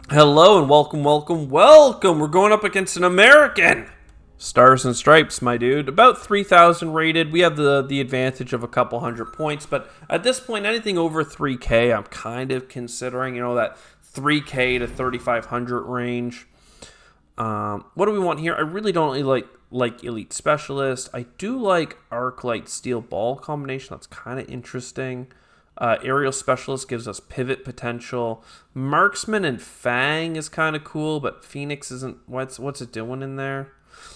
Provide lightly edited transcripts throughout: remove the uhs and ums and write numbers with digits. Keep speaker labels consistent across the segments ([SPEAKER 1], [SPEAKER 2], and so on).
[SPEAKER 1] Hello and welcome, welcome, welcome. We're going up against an American. Stars and Stripes, my dude. About 3,000 rated. We have the advantage of a couple hundred points, but at this point, anything over 3K, I'm kind of considering, that 3K to 3,500 range. What do we want here? I really don't really like Elite Specialist. I do like Arc Light Steel Ball combination. That's kind of interesting. Aerial Specialist gives us pivot potential. Marksman and Fang is kind of cool, but Phoenix isn't. What's it doing in there?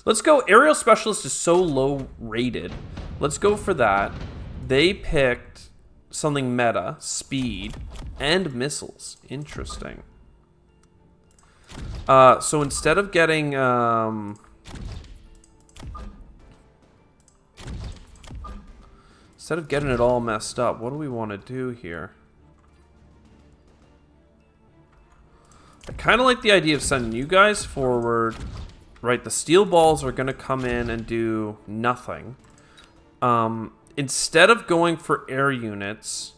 [SPEAKER 1] Let's go. Aerial Specialist is so low rated. Let's go for that. They picked something meta, speed, and missiles. Interesting. So instead of getting it all messed up, what do we want to do here? I kind of like the idea of sending you guys forward. Right, the steel balls are going to come in and do nothing. Instead of going for air units,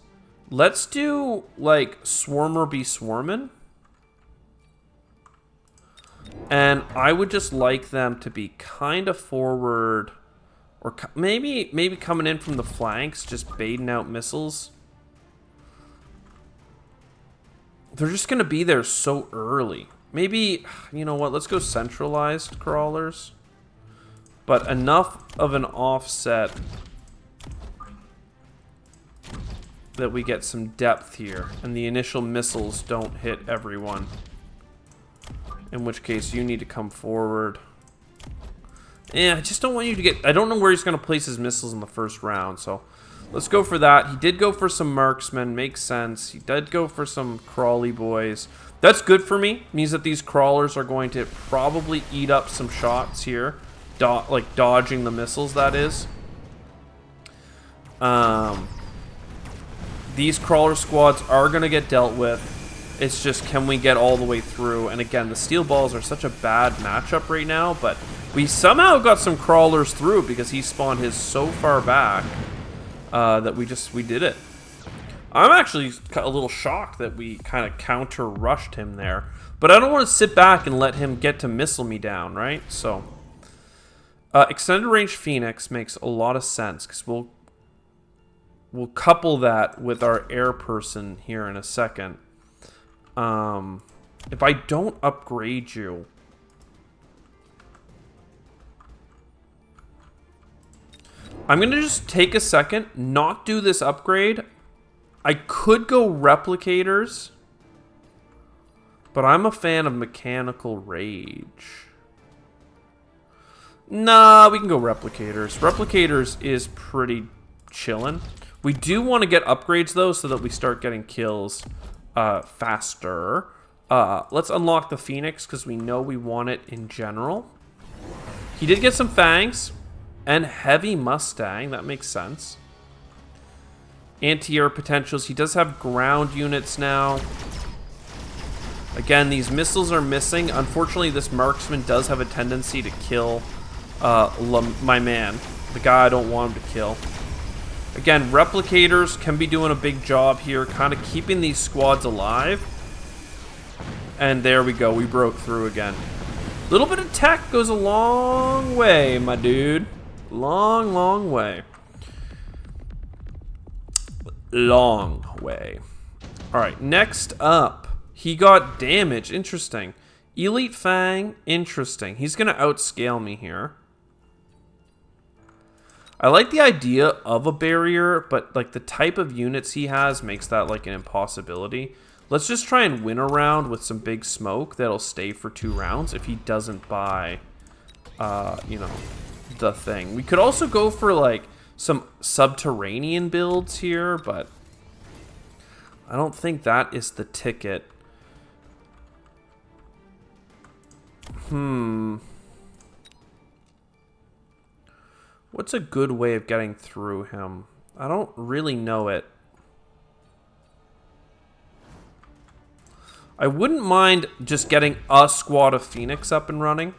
[SPEAKER 1] let's do, like, Swarmer be swarmin'. And I would just like them to be kind of forward, or maybe coming in from the flanks, just baiting out missiles. They're just going to be there so early. Maybe, you know what, let's go centralized crawlers. But enough of an offset that we get some depth here, and the initial missiles don't hit everyone. In which case, you need to come forward. Yeah, I just don't want you to get... I don't know where he's going to place his missiles in the first round, so... Let's go for that. He did go for some marksmen. Makes sense. He did go for some crawly boys. That's good for me. Means that these crawlers are going to probably eat up some shots here. Like dodging the missiles, that is. These crawler squads are going to get dealt with. It's just, can we get all the way through? And again, the steel balls are such a bad matchup right now, but we somehow got some crawlers through because he spawned his so far back that we did it. I'm actually a little shocked that we kind of counter-rushed him there. But I don't want to sit back and let him get to missile me down, right? So, extended range Phoenix makes a lot of sense because we'll couple that with our air person here in a second. If I don't upgrade you, I'm going to just take a second, not do this upgrade. I could go replicators, but I'm a fan of mechanical rage. Nah, we can go replicators. Replicators is pretty chillin'. We do want to get upgrades, though, so that we start getting kills faster. Let's unlock the Phoenix, because we know we want it in general. He did get some Fangs and Heavy Mustang. That makes sense. Anti-air potentials. He does have ground units now. Again, these missiles are missing. Unfortunately, this marksman does have a tendency to kill my man. The guy I don't want him to kill. Again, replicators can be doing a big job here, kind of keeping these squads alive. And there we go. We broke through again. A little bit of tech goes a long way, my dude. Long, long way. Long way. Alright, next up. He got damage. Interesting. Elite Fang. Interesting. He's going to outscale me here. I like the idea of a barrier, but like the type of units he has makes that like an impossibility. Let's just try and win a round with some big smoke that'll stay for 2 rounds if he doesn't buy, the thing. We could also go for like some subterranean builds here, but I don't think that is the ticket. What's a good way of getting through him? I don't really know it. I wouldn't mind just getting a squad of Phoenix up and running.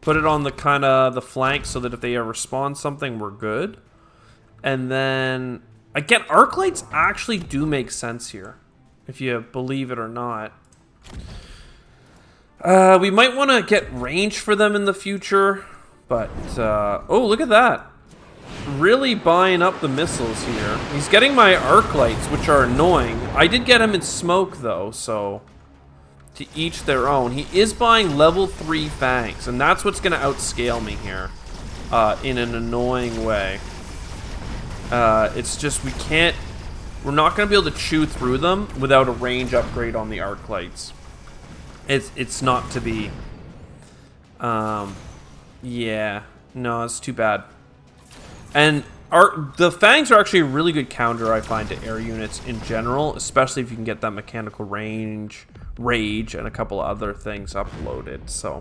[SPEAKER 1] Put it on the flank so that if they ever spawn something, we're good. And then, again, arc lights actually do make sense here, if you believe it or not. We might want to get range for them in the future, but oh, look at that. Really buying up the missiles here. He's getting my arc lights, which are annoying. I did get him in smoke though, so to each their own. He is buying level 3 fangs, and that's what's going to outscale me here in an annoying way. It's just we're not going to be able to chew through them without a range upgrade on the arc lights. It's not to be. Yeah, no, it's too bad. And the fangs are actually a really good counter, I find, to air units in general, especially if you can get that mechanical rage, and a couple other things uploaded. So,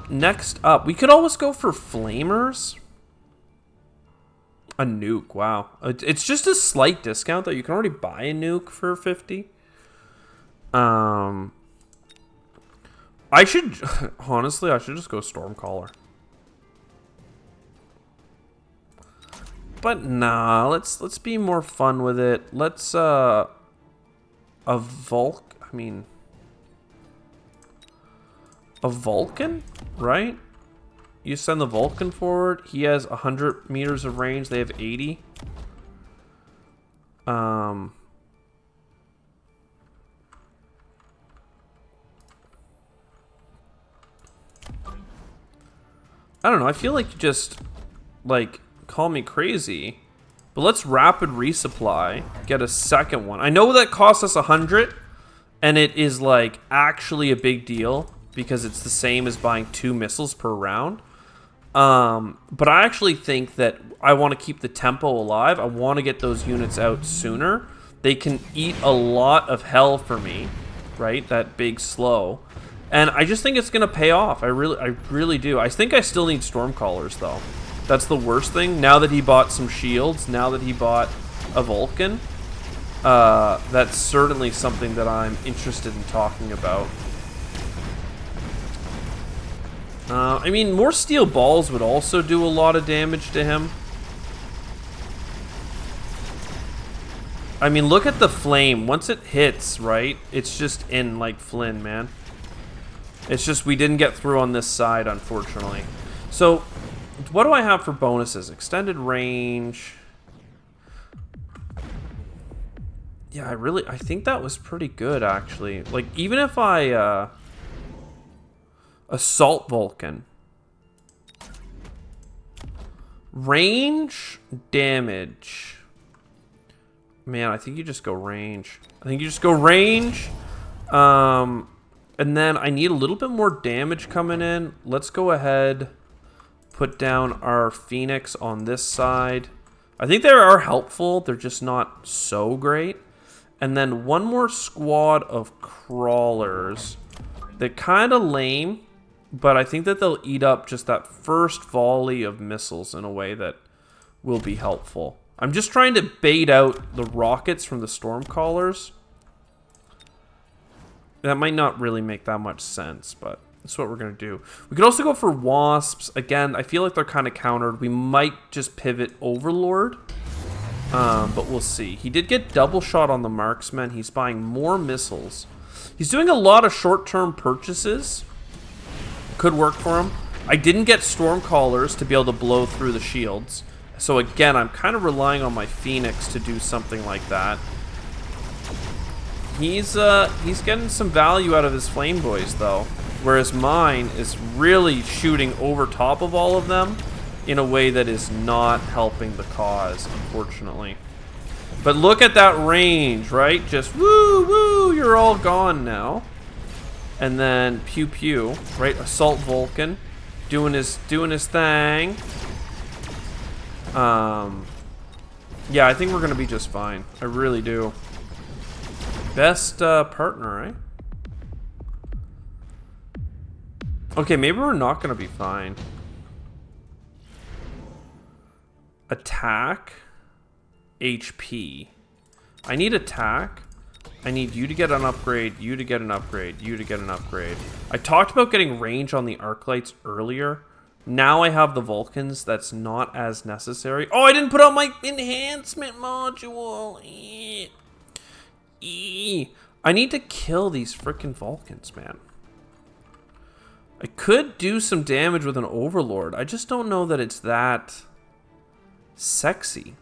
[SPEAKER 1] next up, we could always go for flamers. A nuke, wow. It's just a slight discount, though. You can already buy a nuke for 50. Honestly, I should just go Stormcaller. But nah, let's be more fun with it. Let's a Vulcan, right? You send the Vulcan forward. He has 100 meters of range. They have 80. I don't know. I feel like you just like call me crazy, but let's rapid resupply, get a second one. I know that costs us 100, and it is like actually a big deal because it's the same as buying 2 missiles per round. But I actually think that I want to keep the tempo alive. I want to get those units out sooner. They can eat a lot of hell for me, right? That big slow. And I just think it's going to pay off. I really do. I think I still need Stormcallers, though. That's the worst thing. Now that he bought some shields, now that he bought a Vulcan, that's certainly something that I'm interested in talking about. I mean, more steel balls would also do a lot of damage to him. I mean, look at the flame. Once it hits, right, it's just in like Flynn, man. It's just we didn't get through on this side, unfortunately. So, what do I have for bonuses? Extended range. Yeah, I think that was pretty good, actually. Like, even if I, Assault Vulcan. Range, damage. Man, I think you just go range. And then I need a little bit more damage coming in. Let's go ahead, put down our Phoenix on this side. I think they are helpful. They're just not so great. And then one more squad of crawlers. They're kind of lame, but I think that they'll eat up just that first volley of missiles in a way that will be helpful. I'm just trying to bait out the rockets from the Stormcallers. That might not really make that much sense, but that's what we're going to do. We could also go for Wasps. Again, I feel like they're kind of countered. We might just pivot Overlord, but we'll see. He did get double shot on the Marksman. He's buying more missiles. He's doing a lot of short-term purchases. Could work for him. I didn't get Stormcallers to be able to blow through the shields. So again, I'm kind of relying on my Phoenix to do something like that. He's getting some value out of his Flame Boys, though. Whereas mine is really shooting over top of all of them in a way that is not helping the cause, unfortunately. But look at that range, right? Just woo, woo, you're all gone now. And then pew pew, right? Assault Vulcan doing his thing. Yeah, I think we're gonna be just fine. I really do. Best partner, right? Okay, maybe we're not gonna be fine. Attack, HP. I need attack. I need you to get an upgrade, you to get an upgrade, you to get an upgrade. I talked about getting range on the arc lights earlier. Now I have the Vulcans. That's not as necessary. Oh, I didn't put out my enhancement module. I need to kill these freaking Vulcans, man. I could do some damage with an Overlord. I just don't know that it's that sexy.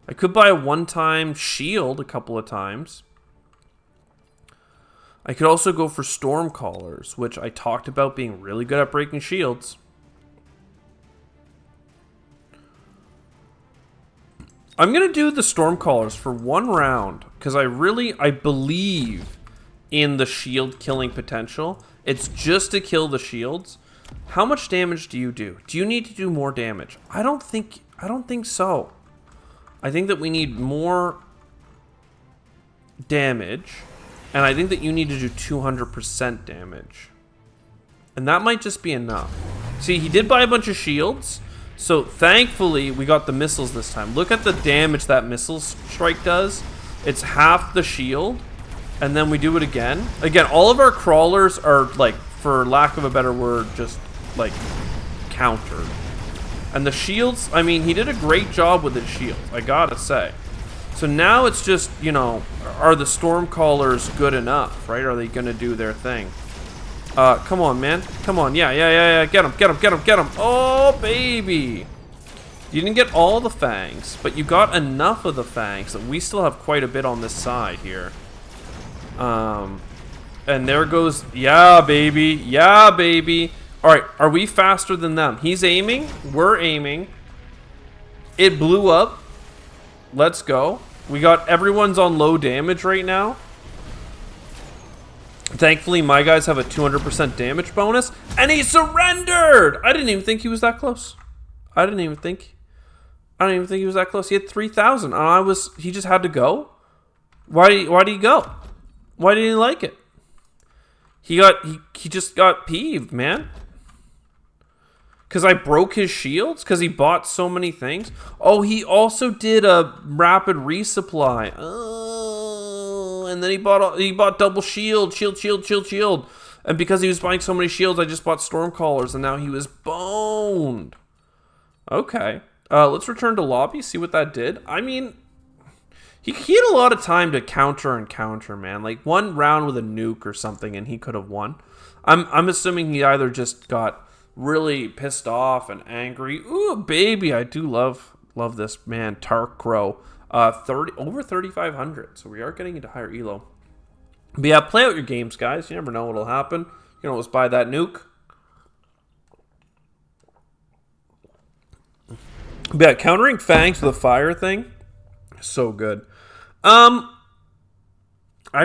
[SPEAKER 1] I could buy a one-time shield a couple of times. I could also go for Stormcallers, which I talked about being really good at breaking shields. I'm going to do the Stormcallers for one round, because I believe in the shield killing potential. It's just to kill the shields. How much damage do you do? Do you need to do more damage? I don't think so. I think that we need more damage, and I think that you need to do 200% damage. And that might just be enough. See, he did buy a bunch of shields, so thankfully we got the missiles this time. Look at the damage that missile strike does. It's half the shield, and then we do it again. Again, all of our crawlers are, like, for lack of a better word, just, like, countered. And the shields, I mean, he did a great job with his shields, I gotta say. So now it's just, you know, are the Stormcallers good enough, right? Are they gonna do their thing? Come on, man. Come on, yeah. Get him. Oh, baby. You didn't get all the fangs, but you got enough of the fangs that we still have quite a bit on this side here. And there goes, yeah, baby. All right, are we faster than them? He's aiming, we're aiming. It blew up. Let's go. We got everyone's on low damage right now. Thankfully, my guys have a 200% damage bonus, and he surrendered. I didn't even think he was that close. I didn't even think he was that close. He had 3,000, and he just had to go. Why did he go? Why didn't he like it? He just got peeved, man. Because I broke his shields? Because he bought so many things? Oh, he also did a rapid resupply. Oh, and then he bought double shield. And because he was buying so many shields, I just bought Stormcallers, and now he was boned. Okay. Let's return to lobby, see what that did. I mean, he had a lot of time to counter, man. Like, one round with a nuke or something, and he could have won. I'm assuming he either just got really pissed off and angry. Ooh, baby, I do love this, man. Tark Crow. Over 3,500, so we are getting into higher elo. But yeah, play out your games, guys. You never know what'll happen. You can always buy that nuke. But yeah, countering Fangs with a fire thing, so good. I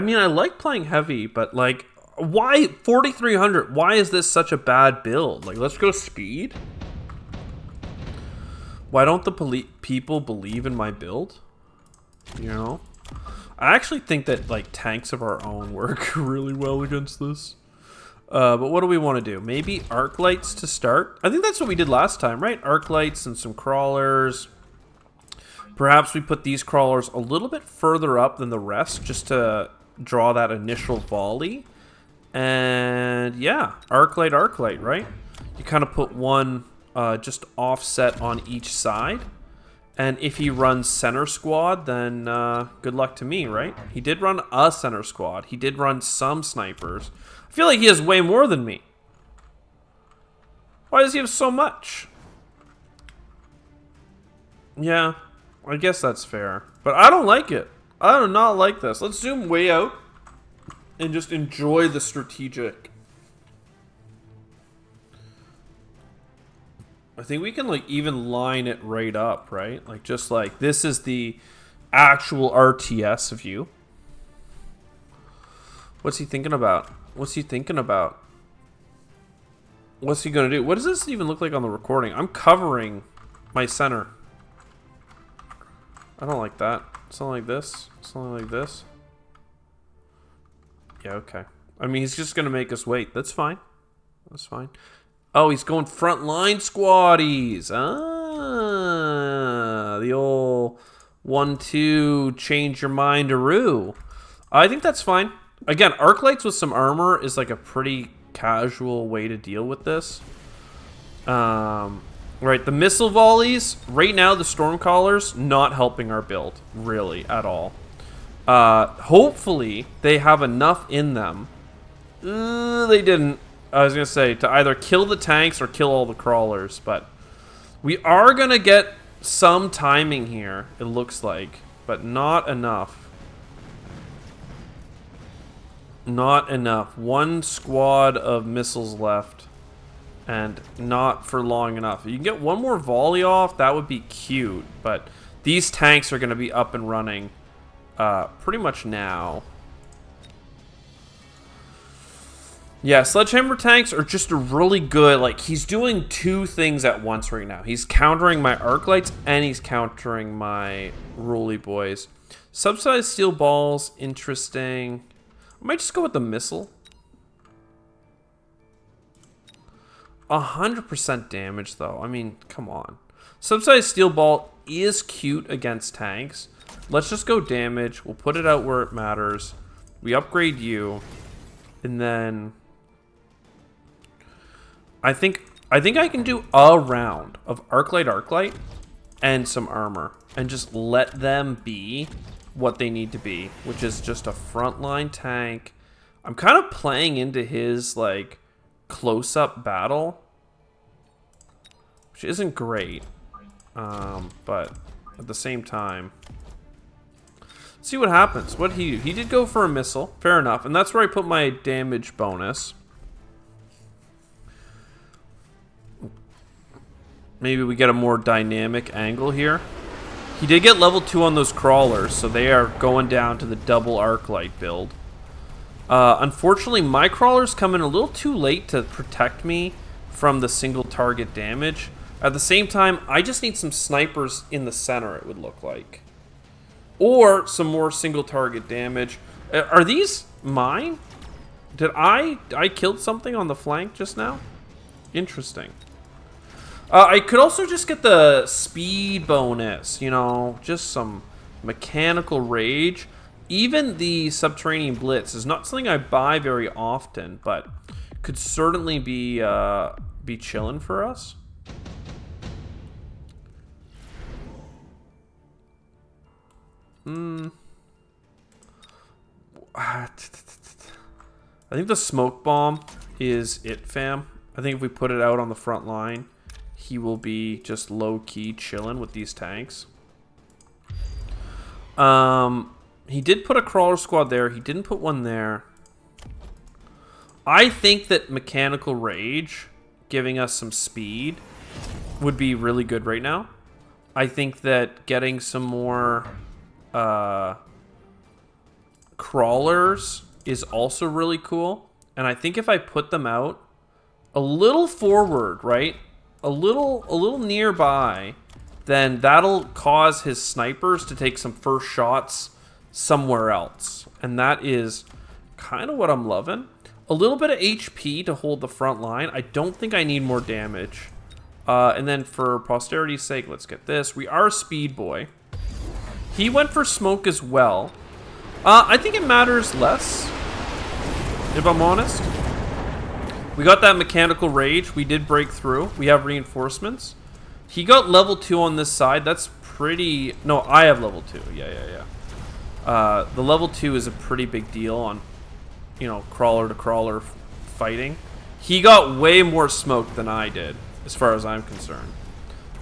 [SPEAKER 1] mean, I like playing heavy, but like, why 4,300? Why is this such a bad build? Like, let's go speed. Why don't the people believe in my build? You know, I actually think that like tanks of our own work really well against this. But what do we want to do? Maybe arc lights to start. I think that's what we did last time, right? Arc lights and some crawlers. Perhaps we put these crawlers a little bit further up than the rest just to draw that initial volley. And yeah, arc light, right? You kind of put one just offset on each side. And if he runs center squad, then good luck to me, right? He did run a center squad. He did run some snipers. I feel like he has way more than me. Why does he have so much? Yeah, I guess that's fair. But I don't like it. I do not like this. Let's zoom way out and just enjoy the strategic. I think we can like even line it right up, right? Like just like this is the actual RTS view. What's he thinking about? What's he going to do? What does this even look like on the recording? I'm covering my center. I don't like that. Something like this. Something like this. Yeah, okay. I mean, he's just going to make us wait. That's fine. That's fine. Oh, he's going frontline squaddies. Ah, the old 1-2 change your mind-aroo. I think that's fine. Again, arc lights with some armor is like a pretty casual way to deal with this. Right, the missile volleys, right now the Stormcallers, not helping our build, really, at all. Hopefully, they have enough in them. They didn't. I was going to say, to either kill the tanks or kill all the crawlers, but we are going to get some timing here, it looks like, but not enough. Not enough. One squad of missiles left, and not for long enough. You can get one more volley off, that would be cute, but these tanks are going to be up and running pretty much now. Yeah, sledgehammer tanks are just a really good, like, he's doing two things at once right now. He's countering my arc lights, and he's countering my roly boys. Subsidized steel balls, interesting. I might just go with the missile. 100% damage, though. I mean, come on. Subsidized steel ball is cute against tanks. Let's just go damage. We'll put it out where it matters. We upgrade you. And then I think I can do a round of arc light, and some armor, and just let them be what they need to be, which is just a frontline tank. I'm kind of playing into his like close-up battle, which isn't great, but at the same time, let's see what happens. What he did go for a missile, fair enough, and that's where I put my damage bonus. Maybe we get a more dynamic angle here. He did get level 2 on those crawlers, so they are going down to the double arc light build. Unfortunately, my crawlers come in a little too late to protect me from the single target damage. At the same time, I just need some snipers in the center, it would look like. Or some more single target damage. Are these mine? Did I killed something on the flank just now? Interesting. I could also just get the speed bonus, you know, just some mechanical rage. Even the subterranean blitz is not something I buy very often, but could certainly be chilling for us. I think the smoke bomb is it, fam. I think if we put it out on the front line, he will be just low-key chilling with these tanks. He did put a crawler squad there. He didn't put one there. I think that mechanical rage, giving us some speed, would be really good right now. I think that getting some more crawlers is also really cool. And I think if I put them out a little forward, right? A little nearby, then that'll cause his snipers to take some first shots somewhere else. And that is kind of what I'm loving. A little bit of HP to hold the front line. I don't think I need more damage. And then for posterity's sake, let's get this. We are a speed boy. He went for smoke as well. I think it matters less, if I'm honest. We got that mechanical rage. We did break through. We have reinforcements. He got level 2 on this side. That's pretty... No, I have level 2. Yeah. The level 2 is a pretty big deal on, you know, crawler to crawler fighting. He got way more smoke than I did, as far as I'm concerned.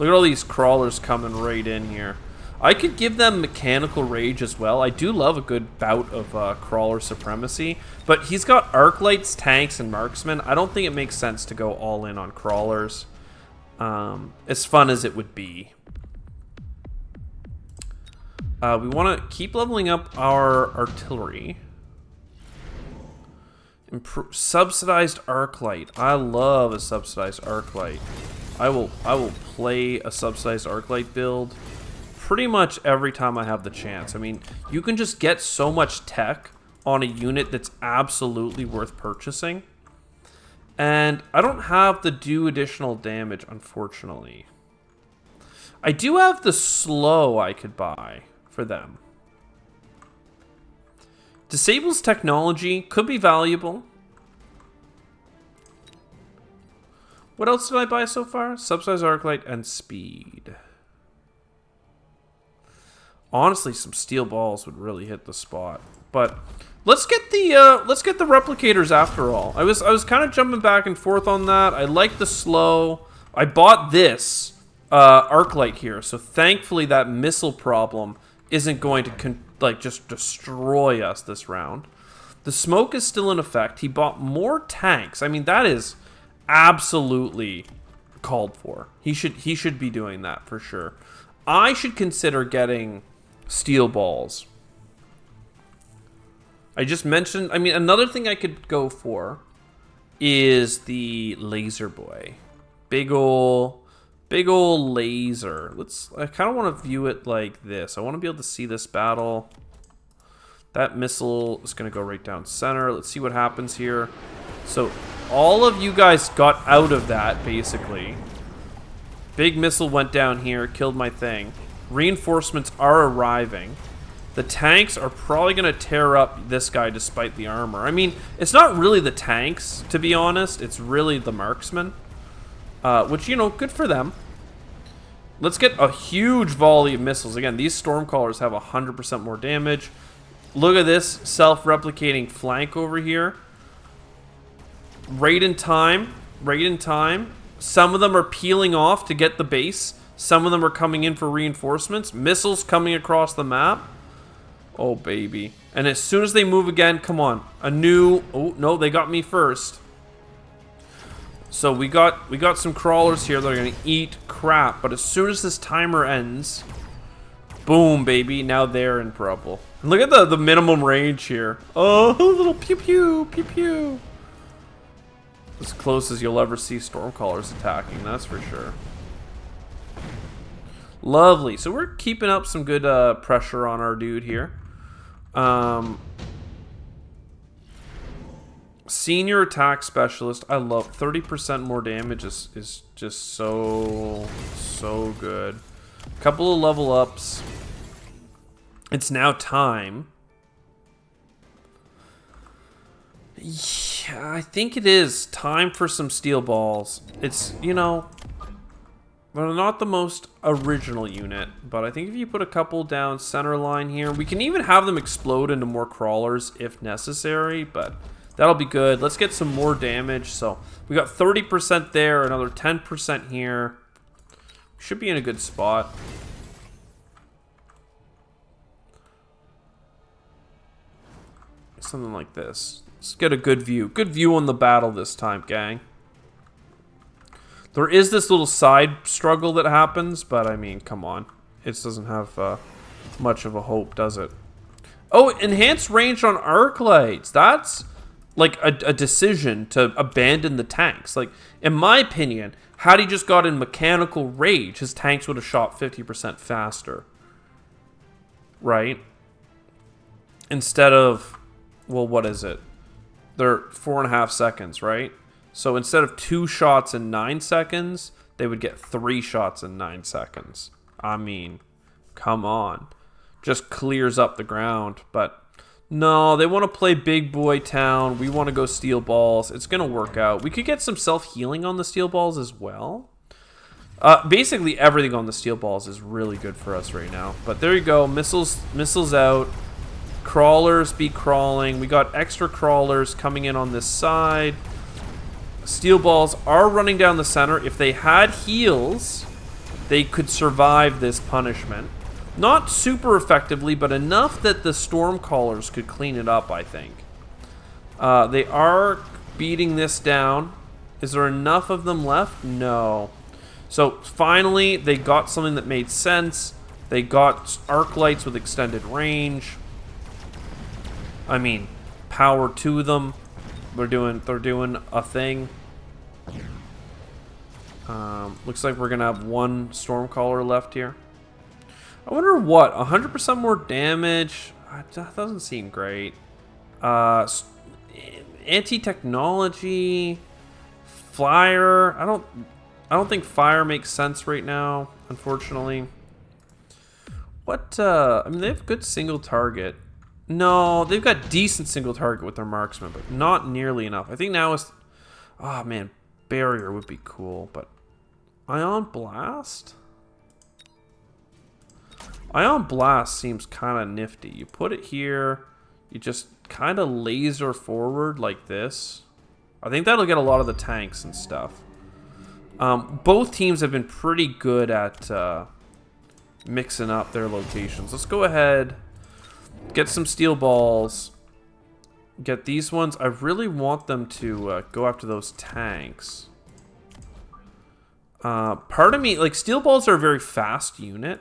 [SPEAKER 1] Look at all these crawlers coming right in here. I could give them mechanical rage as well. I do love a good bout of crawler supremacy, but he's got arc lights, tanks, and marksmen. I don't think it makes sense to go all in on crawlers, as fun as it would be. We want to keep leveling up our artillery. Subsidized arc light. I love a subsidized arc light. I will play a subsidized arc light build pretty much every time I have the chance. I mean, you can just get so much tech on a unit that's absolutely worth purchasing. And I don't have the do additional damage, unfortunately. I do have the slow I could buy for them. Disables technology could be valuable. What else did I buy so far? Subsidized arc light and speed. Honestly, some steel balls would really hit the spot. But let's get the replicators after all. I was kind of jumping back and forth on that. I like the slow. I bought this arc light here, so thankfully that missile problem isn't going to just destroy us this round. The smoke is still in effect. He bought more tanks. I mean, that is absolutely called for. He should be doing that for sure. I should consider getting steel balls. I just mentioned, I mean, another thing I could go for is the laser boy. Big ol' laser. I kind of want to view it like this. I want to be able to see this battle. That missile is going to go right down center. Let's see what happens here. So all of you guys got out of that, basically. Big missile went down here, killed my thing. Reinforcements are arriving. The tanks are probably going to tear up this guy despite the armor. I mean, it's not really the tanks, to be honest. It's really the marksmen. Which, you know, good for them. Let's get a huge volley of missiles. Again, these Stormcallers have 100% more damage. Look at this self-replicating flank over here. Right in time. Right in time. Some of them are peeling off to get the base. Some of them are coming in for reinforcements. Missiles coming across the map. Oh, baby. And as soon as they move again, come on. A new... Oh, no, they got me first. So we got some crawlers here that are going to eat crap. But as soon as this timer ends... Boom, baby. Now they're in trouble. And look at the minimum range here. Oh, little pew-pew, pew-pew. As close as you'll ever see Stormcallers attacking, that's for sure. Lovely. So we're keeping up some good pressure on our dude here. Senior attack specialist. I love 30% more damage is just so good. Couple of level ups. It's now time. Yeah, I think it is time for some steel balls. It's, you know, they're not the most original unit, but I think if you put a couple down center line here, we can even have them explode into more crawlers if necessary, but that'll be good. Let's get some more damage. So we got 30% there, another 10% here. Should be in a good spot. Something like this. Let's get a good view. Good view on the battle this time, gang. There is this little side struggle that happens, but I mean, come on. It doesn't have much of a hope, does it? Oh, enhanced range on arc lights. That's like a decision to abandon the tanks. Like, in my opinion, had he just got in mechanical rage, his tanks would have shot 50% faster. Right? Instead of, well, what is it? They're 4.5 seconds, right? So instead of 2 shots in 9 seconds, they would get 3 shots in 9 seconds. I mean, come on. Just clears up the ground. But no, they want to play big boy town. We want to go steel balls. It's going to work out. We could get some self-healing on the steel balls as well. Basically, everything on the steel balls is really good for us right now. But there you go. Missiles out. Crawlers be crawling. We got extra crawlers coming in on this side. Steel balls are running down the center. If they had heals, they could survive this punishment. Not super effectively, but enough that the Stormcallers could clean it up, I think. They are beating this down. Is there enough of them left? No. So finally, they got something that made sense. They got arc lights with extended range. I mean, power to them. They're doing a thing. Looks like we're gonna have one Stormcaller left here. I wonder what 100% more damage. That doesn't seem great. Anti-technology, flyer. I don't think fire makes sense right now, unfortunately. What? I mean, they have good single target. No, they've got decent single target with their marksman, but not nearly enough. I think now is... Oh, man. Barrier would be cool, but... Ion Blast? Ion Blast seems kind of nifty. You put it here, you just kind of laser forward like this. I think that'll get a lot of the tanks and stuff. Both teams have been pretty good at mixing up their locations. Let's go ahead, get some steel balls, get these ones. I really want them to go after those tanks. Part of me, like, steel balls are a very fast unit.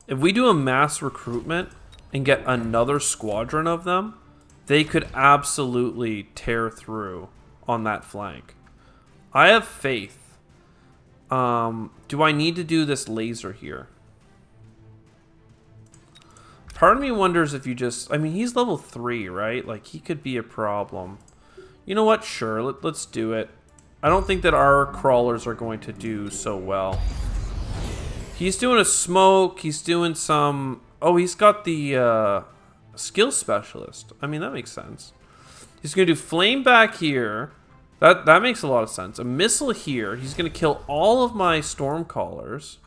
[SPEAKER 1] If we do a mass recruitment and get another squadron of them, they could absolutely tear through on that flank. I have faith. Do I need to do this laser here? Part of me wonders if you just... I mean, he's level 3, right? Like, he could be a problem. You know what? Sure, let's do it. I don't think that our crawlers are going to do so well. He's doing a smoke. He's doing some... Oh, he's got the skill specialist. I mean, that makes sense. He's going to do flame back here. That makes a lot of sense. A missile here. He's going to kill all of my storm callers.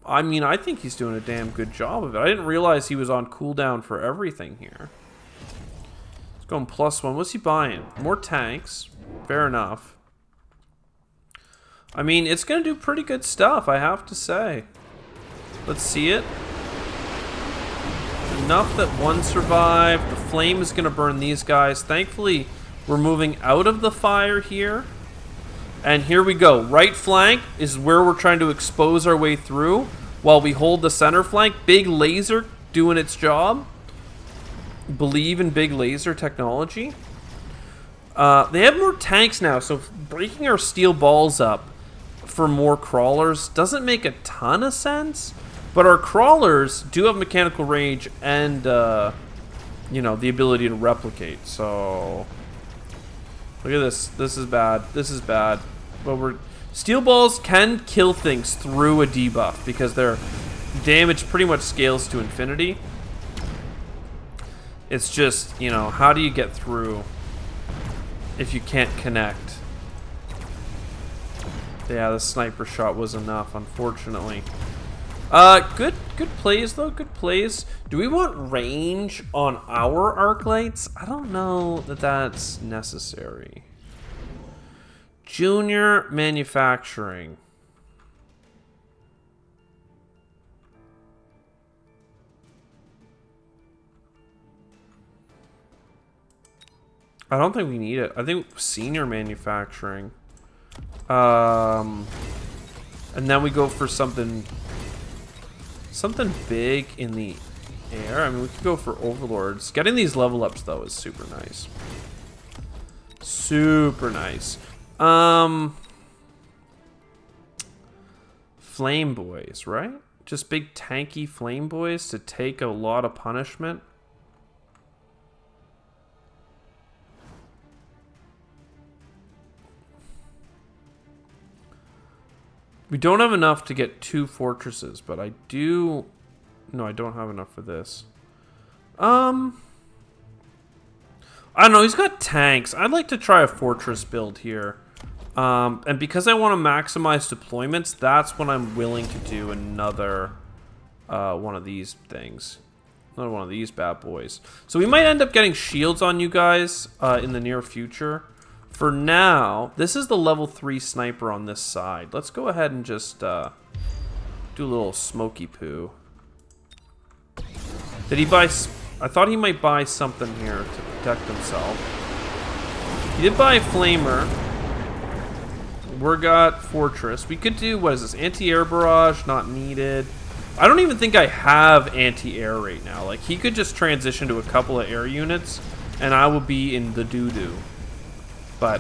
[SPEAKER 1] I mean, I think he's doing a damn good job of it. I didn't realize he was on cooldown for everything here. He's going +1. What's he buying? More tanks. Fair enough. I mean, it's going to do pretty good stuff, I have to say. Let's see it. Enough that one survived. The flame is going to burn these guys. Thankfully, we're moving out of the fire here. And here we go. Right flank is where we're trying to expose our way through while we hold the center flank. Big laser doing its job. Believe in big laser technology. They have more tanks now, so breaking our steel balls up for more crawlers doesn't make a ton of sense. But our crawlers do have mechanical range and, you know, the ability to replicate. So, look at this. This is bad. This is bad. But steel balls can kill things through a debuff because their damage pretty much scales to infinity. It's just, you know, how do you get through if you can't connect? Yeah, the sniper shot was enough, unfortunately. Good plays though, good plays. Do we want range on our arc lights? I don't know that that's necessary. Junior manufacturing. I don't think we need it. I think senior manufacturing. And then we go for something big in the air. I mean, we could go for overlords. Getting these level ups though is super nice. Super nice. Flame boys, right? Just big tanky flame boys to take a lot of punishment. We don't have enough to get 2 fortresses, but I do... No, I don't have enough for this. I don't know, he's got tanks. I'd like to try a fortress build here. And because I want to maximize deployments, that's when I'm willing to do another one of these things. Another one of these bad boys. So we might end up getting shields on you guys in the near future. For now, this is the level 3 sniper on this side. Let's go ahead and just do a little smoky poo. Did he buy... I thought he might buy something here to protect himself. He did buy a flamer. We're got fortress. We could do... What is this? Anti-air barrage, not needed. I don't even think I have anti-air right now. Like, he could just transition to a couple of air units, and I will be in the doo-doo. But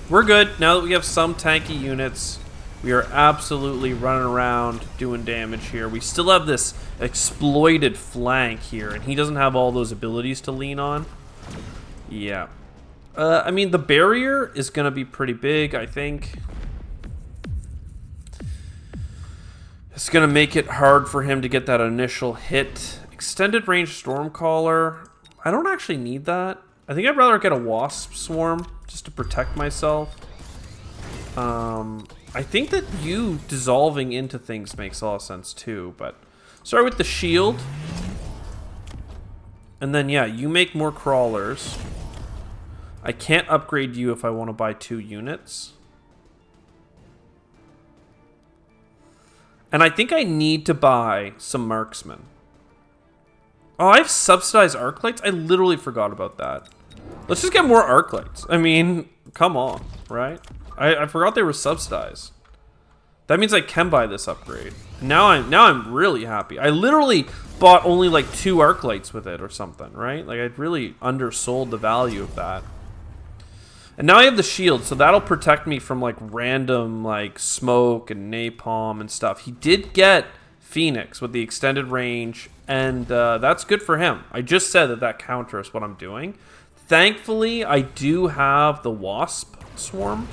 [SPEAKER 1] we're good. Now that we have some tanky units, we are absolutely running around doing damage here. We still have this exploited flank here, and he doesn't have all those abilities to lean on. Yeah. I mean, the barrier is going to be pretty big, I think. It's going to make it hard for him to get that initial hit. Extended range Stormcaller. I don't actually need that. I think I'd rather get a Wasp Swarm just to protect myself. I think that you dissolving into things makes a lot of sense too, but start with the shield. And then, yeah, you make more crawlers. I can't upgrade you if I want to buy 2 units. And I think I need to buy some marksmen. Oh, I have subsidized arc lights? I literally forgot about that. Let's just get more arc lights. I mean, come on, right? I forgot they were subsidized. That means I can buy this upgrade. Now I'm really happy. I literally bought only like 2 arc lights with it or something, right? Like I really undersold the value of that. And now I have the shield, so that'll protect me from like random like smoke and napalm and stuff. He did get Phoenix with the extended range, and that's good for him. I just said that counters what I'm doing. Thankfully, I do have the Wasp Swarm.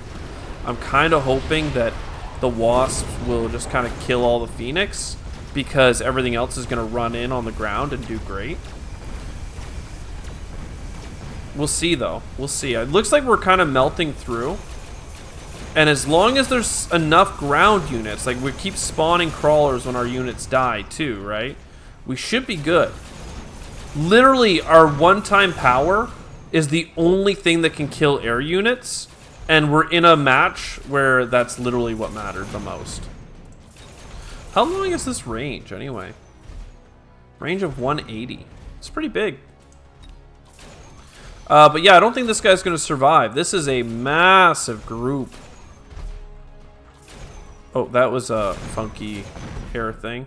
[SPEAKER 1] I'm kind of hoping that the Wasps will just kind of kill all the Phoenix because everything else is going to run in on the ground and do great. We'll see, though. We'll see. It looks like we're kind of melting through. And as long as there's enough ground units, like we keep spawning crawlers when our units die, too, right? We should be good. Literally, our one-time power is the only thing that can kill air units. And we're in a match where that's literally what mattered the most. How long is this range, anyway? Range of 180. It's pretty big. But yeah, I don't think this guy's going to survive. This is a massive group. Oh, that was a funky hair thing.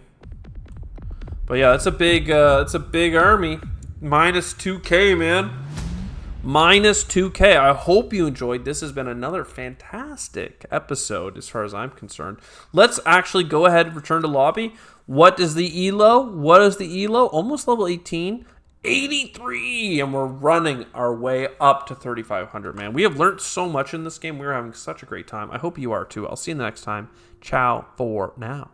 [SPEAKER 1] But yeah, it's a big army. Minus 2K, man. Minus 2K. I hope you enjoyed. This has been another fantastic episode as far as I'm concerned. Let's actually go ahead and return to lobby. What is the elo? What is the elo? Almost level 18. 83, and we're running our way up to 3,500, man. We have learned so much in this game. We're having such a great time. I hope you are too. I'll see you next time. Ciao for now.